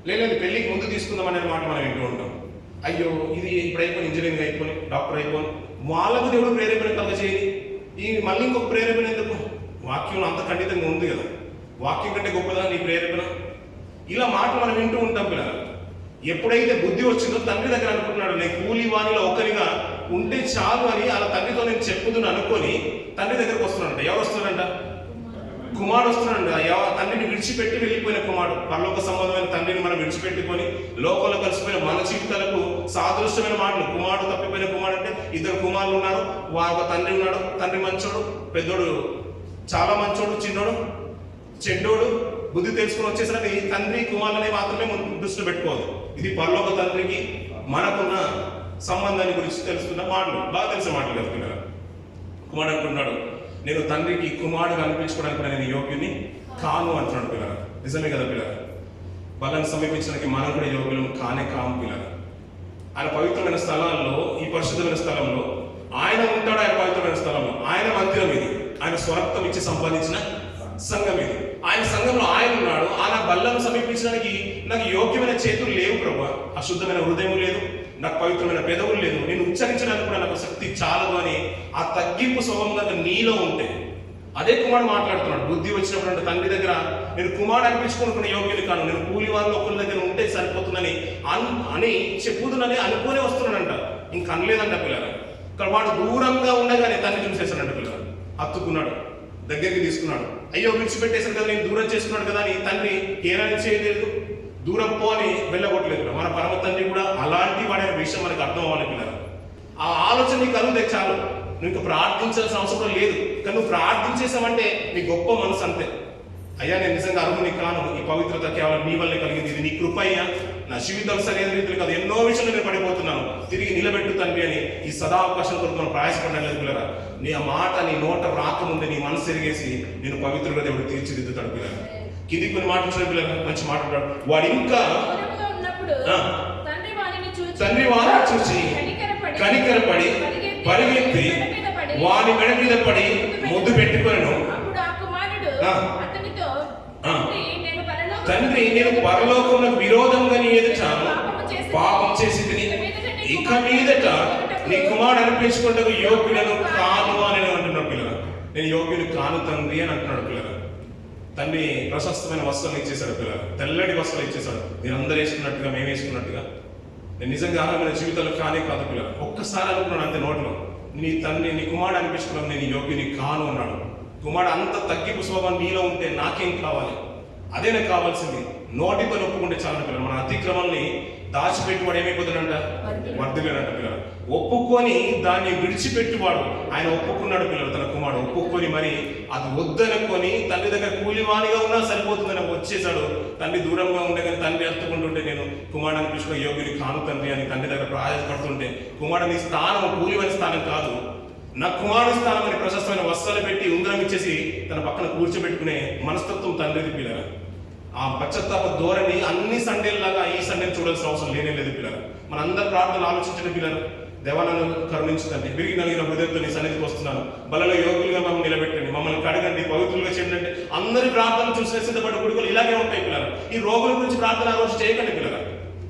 లేదు పెళ్లికి ముందు తీసుకుందాం అనే మాట మనం వింటూ ఉంటాం. అయ్యో ఇది ఇప్పుడు అయిపోయి ఇంజనీరింగ్ అయిపోయి డాక్టర్ అయిపోయి వాళ్ళకు దేవుడు ప్రేరేపణ కలగజేయని, ఈ మళ్ళీ ఇంకొక ప్రేరేపణ ఎందుకు? వాక్యంలో అంత ఖండితంగా ఉంది కదా, వాక్యం కంటే గొప్పదా నీ ప్రేరేపణ? ఇలా మాటలు మనం వింటూ ఉంటాం పిల్లలు. ఎప్పుడైతే బుద్ధి వచ్చిందో తండ్రి దగ్గర అనుకుంటున్నాడు, నేను కూలి వాణిలో ఒకరిగా ఉంటే చాలు అని అలా తండ్రితో నేను చెప్పుదును అనుకొని తండ్రి దగ్గరకు వస్తున్నాడంట. ఎవరు వస్తున్నాడంట? కుమారుడు వస్తున్నాడు. తండ్రిని విడిచిపెట్టి వెళ్ళిపోయిన కుమారుడు, పరలోక సంబంధమైన తండ్రిని మనం విడిచిపెట్టుకొని లోకంలో కలిసిపోయిన మన జీవితాలకు సాదృశ్యమైన మాటలు. కుమారుడు తప్పిపోయిన కుమారుడు అంటే ఇద్దరు కుమారులు ఉన్నారు, ఒక తండ్రి ఉన్నాడు. తండ్రి మంచోడు, పెద్దోడు చాలా మంచోడు, చిన్నోడు చెడ్డోడు. బుద్ధి తెలుసుకుని వచ్చేసరికి తండ్రి కుమారులనే మాత్రమే దృష్టిలో పెట్టుకోవద్దు. ఇది పరలోక తండ్రికి మనకున్న సంబంధాన్ని గురించి తెలుసుకున్న మాటలు, బాగా తెలిసిన మాటలు కదా పిల్లలు. కుమారుడు అంటున్నాడు, నేను తండ్రికి కుమారుడుగా అనిపించుకోవడానికి నేను యోగ్యుని కాను అంటున్నాడు పిల్లలు. నిజమే కదా పిల్లలు? బలాన్ని సమీపించడానికి మనం కూడా యోగ్యులం కాము పిల్లలు. ఆయన పవిత్రమైన స్థలాల్లో, ఈ పరిశుద్ధమైన స్థలంలో ఆయన ఉంటాడు. ఆయన పవిత్రమైన స్థలంలో ఆయన మందిరం ఇది, ఆయన స్వరక్తం ఇచ్చి సంపాదించిన సంఘం ఇది. ఆయన సంఘంలో ఆయన ఉన్నాడు. ఆయన బల్లను సమీపించడానికి నాకు యోగ్యమైన చేతులు లేవు ప్రభా, అశుద్ధమైన హృదయం లేదు, నాకు పవిత్రమైన పెదవులు లేదు, నేను ఉచ్చరించడానికి కూడా నాకు శక్తి చాలదు అని ఆ తగ్గింపు స్వభావంగా నీలో ఉంటే, అదే కుమారుడు మాట్లాడుతున్నాడు. బుద్ధి వచ్చినప్పుడు అంటే తండ్రి దగ్గర నేను కుమారుడు అనిపించుకుని యోగ్యుని కాను, నేను కూలి వాళ్ళు ఒకరి దగ్గర ఉంటే సరిపోతుందని అని చెప్పుతుందని అనుకునే వస్తున్నాడంట. ఇంక అనలేదంట పిల్లలు. ఇక్కడ వాడు దూరంగా ఉండగానే తండ్రి చూసేసాడంట పిల్లలు. హత్తుకున్నాడు, దగ్గరికి తీసుకున్నాడు. అయ్యో విడిచిపెట్టేశాడు కదా, నేను దూరం చేసుకున్నాడు కదా అని తండ్రి ఏనాడు చేయలేదు, దూరం పో అని వెళ్ళగొట్టలేదు. మన పరమ తండ్రి కూడా అలాంటి వాడైన విషయం మనకు అర్థం అవ్వాలి పిల్లలు. ఆ ఆలోచన నీకు కలుగుతే చాలు, నువ్వు ప్రార్థించాల్సిన అవసరం లేదు. కానీ నువ్వు ప్రార్థించేసావంటే నీ గొప్ప మనసు అంతే. అయ్యా నేను నిజంగా అర్హుని కాను, ఈ పవిత్రత కేవలం నీ వల్లే కలిగింది, ఇది నీ కృప అయ్యా, నా జీవితం సరైన రీతిలో కాదు, ఎన్నో విషయాలు నేను పడిపోతున్నాను, తిరిగి నిలబెట్టు తండ్రి అని ఈ సదా అవకాశం కొరకు మనం ప్రయాసపడలేదు పిల్లరా. నీ ఆ మాట నీ నోట రాకముందే నీ మనసు ఎరిగేసి నేను పవిత్రుగా దేవుడు తీర్చిదిద్దుతాడు పిల్లలు. కింది కొన్ని మాటలు చూడ పిల్లలు, మంచి మాట్లాడాడు. వాడు ఇంకా తండ్రి వారిని చూసి కనికరపడి పరిగెత్తి వాని మెడ మీద పడి ముద్దు పెట్టుకొనెను. తండ్రి నేను పరలోకంలో విరోధంగా నీ ఎదుట పాపం చేసి తిని, ఇక మీదట నీ కుమారుడు అనిపించుకుంటూ యోగ్యులను కాను అని అంటున్నాడు పిల్లలు. నేను యోగ్యుని కాను తండ్రి అని అంటున్నాడు పిల్లలు. తండ్రి ప్రశస్తమైన వస్త్రాలు ఇచ్చేశాడు పిల్లలు, తెల్లటి వస్త్రాలు ఇచ్చేశాడు. మీరందరూ వేసుకున్నట్టుగా, మేము వేసుకున్నట్టుగా. నేను నిజంగా ఆనందమైన జీవితాలు కానే కాదు పిల్లలు. ఒక్కసారి అనుకున్నాను అంతే నోట్లో, నీ తండ్రి నీ కుమారుడు అనిపించుకున్నాను, నేను యోగ్యుని కాను అన్నాడు. కుమారుడు అంత తగ్గింపు స్వభావం నీలో ఉంటే నాకేం కావాలి? అదే నాకు కావాల్సింది. నోటితో ఒప్పుకుంటే చాలు పిల్లలు. మన అతిక్రమాల్ని దాచిపెట్టువాడు ఏమైపోతాడంట? వర్ధిల్లాడంట పిల్లలు. ఒప్పుకొని దాన్ని విడిచిపెట్టువాడు. ఆయన ఒప్పుకున్నాడు పిల్లలు, తన కుమారుడు ఒప్పుకొని మరి అది వద్దనుకొని తండ్రి దగ్గర కూలివాణిగా ఉన్నా సరిపోతుందని వచ్చేసాడు. తండ్రి దూరంగా ఉండే కానీ తండ్రి ఎత్తుకుంటుంటే నేను కుమారుడు అనిపించుకున్న యోగ్యుని కాను తండ్రి అని తండ్రి దగ్గర ప్రయాసపడుతుంటే, కుమారుడు నీ స్థానం కూలివాని స్థానం కాదు, నా కుమారుడు స్థానం అని ప్రశస్తమైన వస్త్రాలు పెట్టి ఉంగరం ఇచ్చేసి తన పక్కన కూర్చోబెట్టుకునే మనస్తత్వం తండ్రిది పిల్లలు. ఆ పశ్చాత్తాప ధోరణి అన్ని సండేలాగా ఈ సండేని చూడాల్సిన అవసరం లేనే లేదు పిల్లలు. మన అందరి ప్రార్థనలు ఆలోచించిన పిల్లలు, దేవా నన్ను కరుణించండి, విరిగి నలిగిన హృదయంతో నీ సన్నిధికి వస్తున్నాను, బలలో యోగులుగా మమ్మల్ని నిలబెట్టండి, మమ్మల్ని కడగండి, పవిత్రులుగా చేయండి. అందరి ప్రార్థనలు చూసిన సిద్ధపడ్డ గుడికలు ఇలాగే ఉంటాయి పిల్లలు. ఈ రోగుల గురించి ప్రార్థన ఆ రోజు చేయకండి పిల్లలు.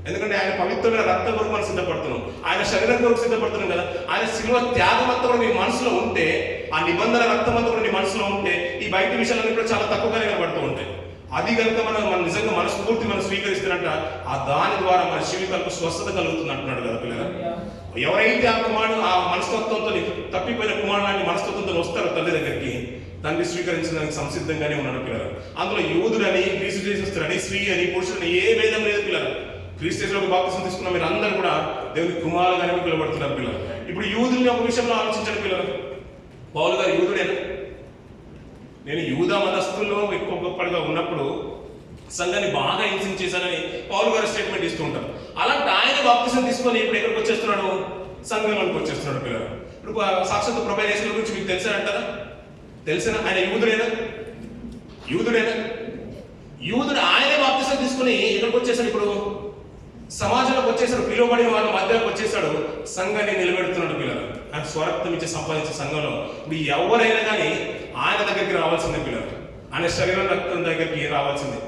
ఎందుకంటే ఆయన పవిత్రమైన రక్తం కొరకు మనం సిద్ధపడుతున్నాం, ఆయన శరీరం కొరకు సిద్ధపడుతున్నాం కదా. ఆయన శిలువ త్యాగం అంతా కూడా నీ మనసులో ఉంటే, ఆ నిబంధన రక్తం అంతా కూడా నీ మనసులో ఉంటే, ఈ బయట విషయాలన్నీ కూడా చాలా తక్కువగానే కనబడుతూ ఉంటాయి. అది కనుక మనం నిజంగా మనస్ఫూర్తి మనం స్వీకరిస్తున్నట్ట, ఆ దాని ద్వారా మన జీవితాలకు స్వస్థత కలుగుతుంది అంటున్నాడు కదా పిల్లలు. ఎవరైతే ఆ కుమారుడు ఆ మనస్తత్వంతో తప్పిపోయిన కుమారుడు మనస్తత్వంతో వస్తారో తండ్రి దగ్గరికి, తండ్రి స్వీకరించడానికి సంసిద్ధంగానే ఉన్నాడు పిల్లలు. అందులో యూదుడని, క్రీస్తుని, స్త్రీ అని, పురుషుడని ఏ భేదం లేదు పిల్లలు. క్రీస్తులోకి బాప్తిసం తీసుకున్న మీరు అందరూ కూడా దేవుని కుమారులుగానే పిలువబడుతున్నారు పిల్లలు. ఇప్పుడు యూదుల్ని ఒక విషయంలో ఆలోచించండి పిల్లలు. పౌలు గారు యూదుడేనా? నేను యూదా మతస్థుల్లో ఎక్కువ గొప్పగా ఉన్నప్పుడు సంఘాన్ని బాగా హింసించేశానని చేశానని పౌలు గారు స్టేట్మెంట్ ఇస్తూ ఉంటారు. అలాంటి ఆయన బాప్తిసం తీసుకొని ఇప్పుడు ఎక్కడికి వచ్చేస్తున్నాడు? సంఘంలోకి వచ్చేస్తున్నాడు పిల్లలు. ఇప్పుడు సాక్షాత్ ప్రభు యేసు గురించి మీకు తెలిసానంటారా? తెలిసిన ఆయన యూదుడేనా? యూదుడు ఆయనే బాప్తిసం తీసుకుని ఎక్కడికి వచ్చేసాడు? ఇప్పుడు సమాజంలోకి వచ్చేసాడు, పిలువబడిన వాళ్ళ మధ్యలోకి వచ్చేసాడు, సంఘాన్ని నిలబెడుతున్నాడు పిల్లలు. ఆయన స్వరక్తం ఇచ్చే సంపాదించే సంఘంలో ఇప్పుడు ఎవరైనా కానీ ఆయన దగ్గరికి రావాల్సిందే పిల్లలు, ఆయన శరీరం రక్తం దగ్గరికి రావాల్సిందే.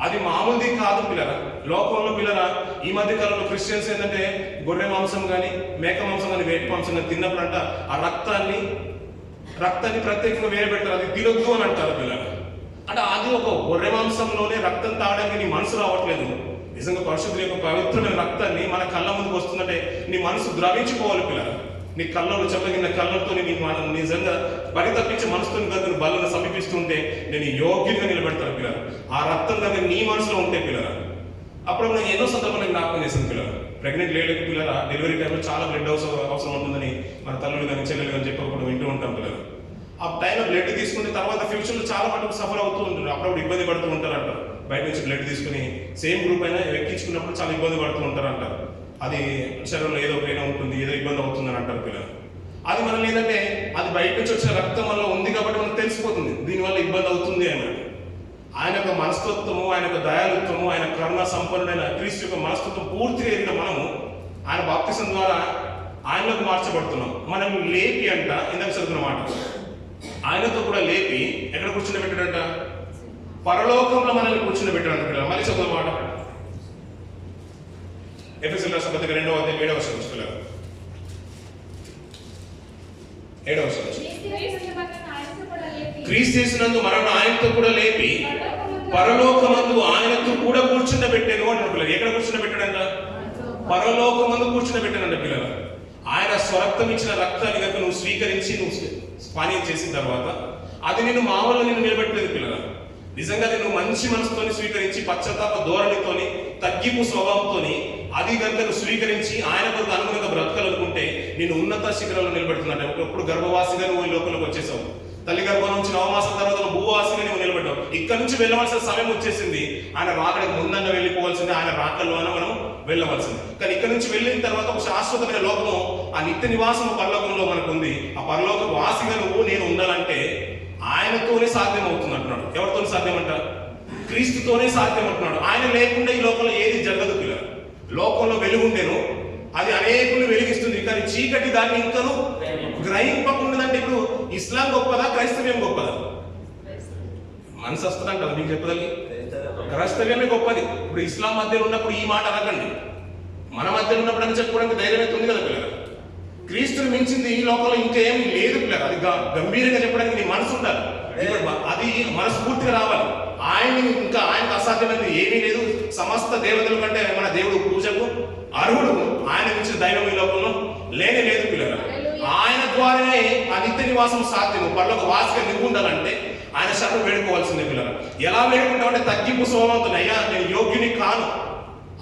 అది మామూలుది కాదు పిల్లల. లోకంలో పిల్లల ఈ మధ్య కాలంలో క్రిస్టియన్స్ ఏంటంటే గొర్రె మాంసం కానీ, మేక మాంసం కానీ, వేటి మాంసం కానీ తిన్నప్పుడంట ఆ రక్తాన్ని ప్రత్యేకంగా వేరే పెడతారు, అది తినొద్దు అని అంటారు పిల్లలు. అంటే అది ఒక గొర్రె మాంసంలోనే రక్తం తాగడానికి నీ మనసు రావట్లేదు. నిజంగా పరిశుద్ధుల యొక్క పవిత్రమైన రక్తాన్ని మన కళ్ళ ముందుకు వస్తుందంటే నీ మనసు ద్రవించిపోవాలి పిల్లలు. నీ కళ్ళలో చెమ్మగిన కళ్ళతో నీ నిజంగా పరితప్పించే మనసుతో దగ్గర బలను సమీపిస్తుంటే నేను యోగ్యంగా నిలబెడతాను పిల్లలు. ఆ రక్తం దగ్గర నీ మనసులో ఉంటే పిల్లలు. అప్పుడు నేను ఎన్నో సందర్భాలు జ్ఞాపకం చేశాను పిల్లలు. ప్రెగ్నెంట్ లేడీకి పిల్లల డెలివరీ టైంలో చాలా బ్లడ్ అవసరం ఉంటుందని మన తల్లులు కానీ చెల్లెలు కానీ చెప్పకుండా వింటూ ఉంటాం పిల్లలు. ఆ టైంలో బ్లడ్ తీసుకున్న తర్వాత ఫ్యూచర్లో చాలా మటుకు సఫర్ అవుతూ ఉంటారు, అప్పుడప్పుడు ఇబ్బంది పడుతూ ఉంటారంట. బయట నుంచి బ్లడ్ తీసుకుని సేమ్ గ్రూప్ అయినా ఎక్కించుకున్నప్పుడు చాలా ఇబ్బంది పడుతూ ఉంటారంట. అది శరీరంలో ఏదో పైన ఉంటుంది, ఏదో ఇబ్బంది అవుతుందని అంటారు పిల్లలు. అది మనం ఏంటంటే అది బయట నుంచి వచ్చిన రక్తం వల్ల ఉంది కాబట్టి మనకు తెలిసిపోతుంది దీనివల్ల ఇబ్బంది అవుతుంది అని. ఆయన యొక్క మనస్తత్వము, ఆయన యొక్క దయాలుత్వము, ఆయన కరుణ సంపన్నుడైన క్రీస్తు యొక్క మనస్తత్వం పూర్తిగా ఎరిగిన మనము ఆయన బాప్తిసం ద్వారా ఆయనలోకి మార్చబడుతున్నాం. మనం లేపి అంట ఇందాక చదువుతున్న మాట, ఆయనతో కూడా లేపి ఎక్కడ కూర్చుండబెట్టాడంట? పరలోకంలో మనల్ని కూర్చుండబెట్టాడంట పిల్లలు. మళ్ళీ చదువుతున్న మాట ఎఫెసీయుల రాసిన పత్రిక 2వ అధ్యాయం 7వ వచనం పిల్లలు. 7వ వచనం, క్రీస్తు యేసునందు మనల్ని ఆయనతో కూడా లేపి పరలోకమందు ఆయనతో కూడా కూర్చుండబెట్టాను అంటాడు పిల్లలు. ఎక్కడ కూర్చుండబెట్టాడంట? పరలోకమందు కూర్చుండబెట్టానంట పిల్లలు. ఆయన స్వరక్తం ఇచ్చిన రక్తాన్ని కనుక నువ్వు స్వీకరించి నువ్వు పానీయం చేసిన తర్వాత అది నిన్ను మామూలుగా నిన్ను నిలబెట్టలేదు పిల్లలు. నిజంగా నేను మంచి మనసుతోని స్వీకరించి పశ్చాత్తాప ధోరణితోని తగ్గింపు స్వభావంతోని అది కనుక నువ్వు స్వీకరించి ఆయన కొరకు అనుగుణంగా బ్రతకాలనుకుంటే నేను ఉన్నత శిఖరంలో నిలబెడుతున్నట్టు. ఒకప్పుడు గర్భవాసిగా నువ్వు ఈ లోకంలోకి వచ్చేసావు, తల్లి గర్భం నుంచి 9 మాసాల తర్వాత నువ్వు భూవాసిగా నువ్వు నిలబడ్డావు. ఇక్కడ నుంచి వెళ్ళవలసిన సమయం వచ్చేసింది. ఆయన రాకడానికి ముందన్న వెళ్ళిపోవాల్సింది, ఆయన రాకల్లోనే మనం వెళ్ళవలసింది. కానీ ఇక్కడ నుంచి వెళ్ళిన తర్వాత ఒక శాశ్వతమైన లోకము, ఆ నిత్య నివాసము పరలోకంలో మనకు ఉంది. ఆ పరలోక వాసిగా నువ్వు నేను ఉండాలంటే ఆయనతోనే సాధ్యం అవుతుంది అంటున్నాడు. ఎవరితో సాధ్యం అంట? క్రీస్తుతోనే సాధ్యం అంటున్నాడు. ఆయన లేకుండా ఈ లోకంలో ఏది జరగదు పిల్లలు. లోకంలో వెలుగుండేను, అది అనేకులు వెలిగిస్తుంది, కానీ చీకటి దాన్ని ఇంకను గ్రహింపకుండాదంటే ఇప్పుడు ఇస్లాం గొప్పదా క్రైస్తవ్యం గొప్పదా? మనసు వస్తుందంట కదా మీకు చెప్పదలి, క్రైస్తవ్యమే గొప్పది. ఇప్పుడు ఇస్లాం మధ్యలో ఉన్నప్పుడు ఈ మాట అనకండి, మన మధ్యలో ఉన్నప్పుడు అని చెప్పుకోవడానికి ధైర్యం అయితే ఉంది కదా పిల్లలు. క్రీస్తుని మించింది ఈ లోకంలో ఇంకేం లేదు పిల్లలు. అది గంభీరంగా చెప్పడానికి నీ మనసు ఉండాలి, అది మనస్ఫూర్తిగా రావాలి. ఆయనకు అసాధ్యమైనది ఏమీ లేదు. సమస్త దేవతల కంటే మన దేవుడు పూజకు అర్హుడు. ఆయన మించిన దైవం ఈ లోకంలో లేనే లేదు పిల్లరా. ఆయన ద్వారానే ఆ నిత్య నివాసం సాధ్యము. పరలోక వాసిగా నువ్వు ఉండాలంటే ఆయన శరణు వేడుకోవాల్సిందే పిల్లరా. ఎలా వేడుకుంటామంటే తగ్గింపు స్వభావంతో, అయ్యా నేను యోగ్యుని కాను,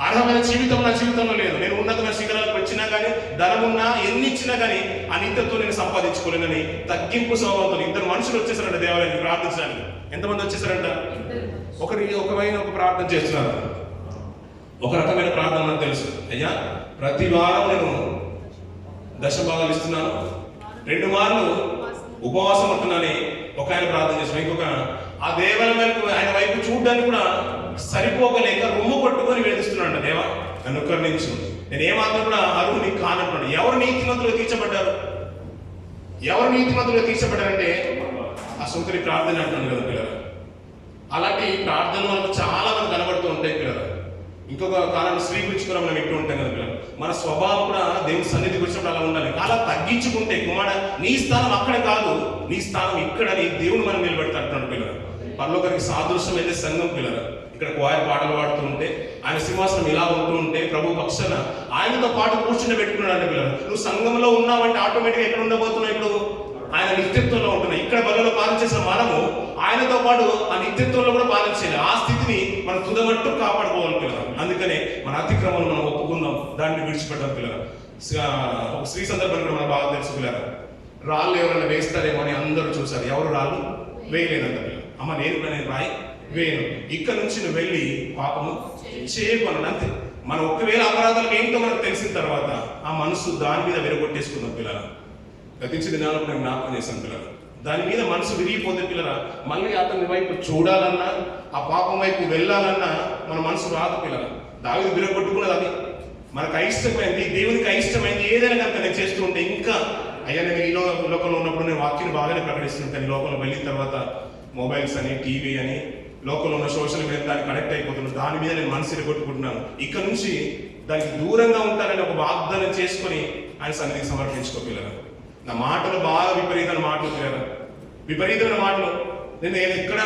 అర్హమైన జీవితం నా జీవితంలో లేదు, నేను ఉన్నతమైన శిఖరాలకు వచ్చినా కానీ ధనమున్నా ఎన్ని ఇచ్చినా కానీ ఆ నిత్యతో నేను సంపాదించుకోలేనని తగ్గింపు స్వభావంతో ఇద్దరు మనుషులు వచ్చేసారంట దేవాలయానికి ప్రార్థించడానికి. ఎంతమంది వచ్చేసారంట? ఒక ప్రార్థన చేస్తున్నారు. ఒక రకమైన ప్రార్థన నాకు తెలుసు. అయ్యా ప్రతి వారం నేను దశభాగాలు ఇస్తున్నాను, 2 మార్లు ఉపవాసం ఉంటున్నానని ఒక ఆయన ప్రార్థన చేస్తున్నాను. ఇంకొక ఆ దేవాలయం వైపు ఆయన వైపు చూడడానికి కూడా సరిపోగలేక రొమ్ము కొట్టుకొని వేధిస్తున్నాడు. దేవా నన్ను కరుణించు, నేను ఏమాత్రం కూడా అర్హుని కానట్టున్నాను. ఎవరు నీతిమంతులుగా తీర్చబడ్డారు? ఎవరు నీతిమంతులుగా తీర్చబడ్డారంటే ఆ సొంతని ప్రార్థన అంటున్నాను కదా పిల్లలు. అలాంటి ప్రార్థనలు మనకు చాలా మంది కనబడుతూ ఉంటాయి పిల్లలు. ఇంకొక కాలాన్ని స్వీకరించుకుని మనం వింటూ ఉంటాం కదా పిల్లలు. మన స్వభావం కూడా దేవుని సన్నిధికి వచ్చినప్పుడు అలా ఉండాలి. అలా తగ్గించుకుంటే కుమార నీ స్థానం అక్కడ కాదు, నీ స్థానం ఇక్కడ, నీ దేవుని మనం నిలబెడతా అంటున్నాడు పిల్లలు. పరలోకానికి సాదృశ్యం అయితే సంఘం పిల్లలు. ఇక్కడ కోయర్ పాటలు పాడుతూ ఉంటే, ఆయన సింహాసనం ఇలా ఉంటూ ఉంటే ప్రభు పక్షాన ఆయనతో పాటు కూర్చుని పెట్టుకున్నాడు అంటే పిల్లలు. నువ్వు సంఘంలో ఉన్నావంటే ఆటోమేటిక్గా ఎక్కడ ఉండబోతున్నావు? ఇప్పుడు ఆయన నిత్యత్వంలో ఉంటున్నాయి. ఇక్కడ బలలో పాలించేసిన మనము ఆయనతో పాటు ఆ నిత్యత్వంలో కూడా పాలించాలి. ఆ స్థితిని మనం తుదమట్టు కాపాడుకోవాలి పిల్లలు. అందుకనే మన అతిక్రమం మనం ఒప్పుకుందాం, దాన్ని విడిచిపెట్టాం పిల్లలు. ఒక స్త్రీ సందర్భాన్ని కూడా మనకు బాగా తెలుసు పిల్లలు. రాళ్ళు ఎవరైనా వేస్తారేమో అని అందరూ చూశారు. ఎవరు రాళ్ళు వేయలేదంట పిల్లలు. అమ్మ నేను రాయి వేయను, ఇక్కడ నుంచి నువ్వు వెళ్ళి పాపము చేయమన్నాడు. అంతే. మన ఒకవేళ అపరాధాలకు ఏంటో మనకు తెలిసిన తర్వాత ఆ మనసు దాని మీద విరగొట్టేసుకుందాం పిల్లలు. గతించిన దినాలకు నేను జ్ఞాపకం చేశాను పిల్లలు. దాని మీద మనసు విరిగిపోతే పిల్లల మళ్ళీ అతని వైపు చూడాలన్నా, ఆ పాపం వైపు వెళ్ళాలన్నా మన మనసు రాదు పిల్లల. దావీదు విరగొట్టుకున్నది అది. మనకు అయిష్టమైంది, దేవునికి అయిష్టమైంది ఏదైనా కనుక నేను చేస్తూ ఉంటే ఇంకా అయ్యా నేను ఈ లోకంలో ఉన్నప్పుడు నేను వాక్యం బాగానే ప్రకటిస్తుంటాను. ఈ లోకంలో వెళ్ళిన తర్వాత మొబైల్స్ అని, టీవీ అని, లోకంలో ఉన్న సోషల్ మీడియా దానికి కనెక్ట్ అయిపోతున్నాను. దాని మీద నేను మనసు కొట్టుకుంటున్నాను. ఇక్కడ నుంచి దానికి దూరంగా ఉంటానని ఒక వాగ్దానం చేసుకొని ఆయన సన్నిధికి సమర్పించుకో పిల్లలు. నా మాటలు బాగా విపరీతమైన మాటలు పిల్లలు, విపరీతమైన మాటలు. నేను ఇక్కడ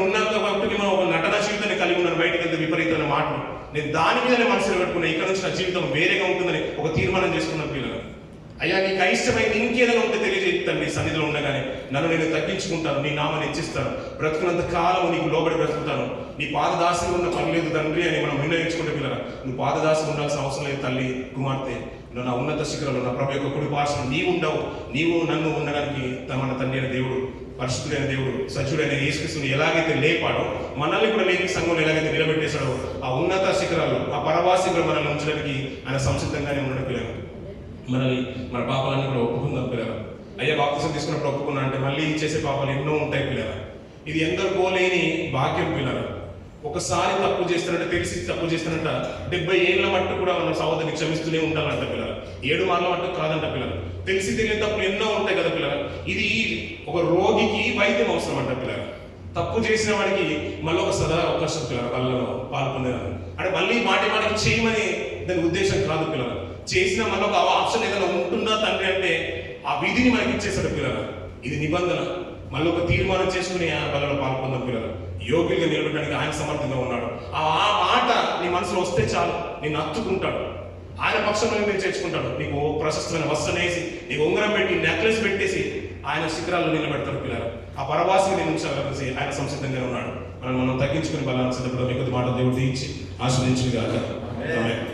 ఉన్నాక కాబట్టి మనం ఒక నటన జీవితాన్ని కలిగి ఉన్నాను. బయటకు వెళ్తే విపరీతమైన మాటలు. నేను దాని మీదనే మనసులో పెట్టుకున్నాను. ఇక్కడ నుంచి నా జీవితం వేరేగా ఉంటుందని ఒక తీర్మానం చేసుకున్నాను పిల్లలు. అయ్యా నీకు అయిష్టమైంది ఇంకేదైనా ఉంటే తెలియజేస్తాను. నీ సన్నిధిలో ఉండగానే నన్ను నేను తగ్గించుకుంటాను, నీ నామాన్ని హెచ్చిస్తాను, బ్రతుకున్నంత కాలం నీకు లోబడి బ్రతుకుతాను. నీ పాదదాసి ఉన్న పని లేదు తండ్రి అని మనం నిర్ణయించుకుంటే పిల్లల, నువ్వు పాదదాసి ఉండాల్సిన అవసరం లేదు తల్లి, కుమార్తె. నువ్వు నా ఉన్నత శిఖరంలో నా ప్రభు యొక్క కుడి పార్శ్వం నీవు ఉండవు. నీవు నన్ను ఉండడానికి మన తండ్రి అయిన దేవుడు, పరిశుద్ధుడైన దేవుడు, సజ్జుడైన యేసుక్రీస్తుని ఎలాగైతే లేపాడో మనల్ని కూడా లేని సంఘంలో ఎలాగైతే నిలబెట్టేశాడో ఆ ఉన్నత శిఖరాలు, ఆ పరవాసికులు మనల్ని ఉంచడానికి ఆయన సంసిద్ధంగానే ఉన్నాడు పిల్లలు. మనల్ని మన పాపాలన్నీ కూడా ఒప్పుకుందాం పిల్లలు. అయ్యా బాప్తిసం తీసుకున్నప్పుడు ఒప్పుకున్నా అంటే మళ్ళీ చేసే పాపాలు ఎన్నో ఉంటాయి పిల్లలు. ఇది ఎందరికోలేని భాగ్యం పిల్లలు. ఒకసారి తప్పు చేస్తానంటే, తెలిసి తప్పు చేస్తానంట 70 ఏళ్ళ మట్టు కూడా మనం సహోదరిని క్షమిస్తూనే ఉండాలంట పిల్లలు. 7 మార్ల మట్టు కాదంట పిల్లలు. తెలిసి తెలియని తప్పులు ఎన్నో ఉంటాయి కదా పిల్లలు. ఇది ఒక రోగికి వైద్యం అవసరం అంట పిల్లలు. తప్పు చేసిన వాడికి మళ్ళీ ఒక సదా అవకాశం పిల్లలు వాళ్ళలో పాల్పొందేవారు అంటే మళ్ళీ మాటికి చేయమని దాని ఉద్దేశం కాదు పిల్లలు. చేసిన మళ్ళీ ఒక ఆప్షన్ ఏదైనా ఉంటుందా తండ్రి అంటే ఆ విధిని మనకి ఇచ్చేసాడు పిల్లలు. ఇది నిబంధన. మళ్ళీ ఒక తీర్మానం చేసుకుని ఆ బలలో పాల్పొందాం పిల్లలు. యోగ్యులుగా నిలబెట్టడానికి ఆయన సమర్థంగా ఉన్నాడు. ఆ మాట నీ మనసులో వస్తే చాలు, నేను హత్తుకుంటాడు. ఆయన పక్షంలో మీరు చేర్చుకుంటాడు. నీకు ప్రశస్తమైన వస్త్రం వేసి, నీకు ఉంగరం పెట్టి, నెక్లెస్ పెట్టేసి ఆయన శిఖరాల్లో నిలబెడతాడు పిల్లలు. ఆ పరవాసిని నేను ఉంచాలని ఆయన సంసిద్ధంగా ఉన్నాడు. మనం తగ్గించుకుని బలాన్ని సిద్ధపడడం. మీకు మాట దేవుడు తీయించి ఆస్వాదించుగాక. ఆమేన్.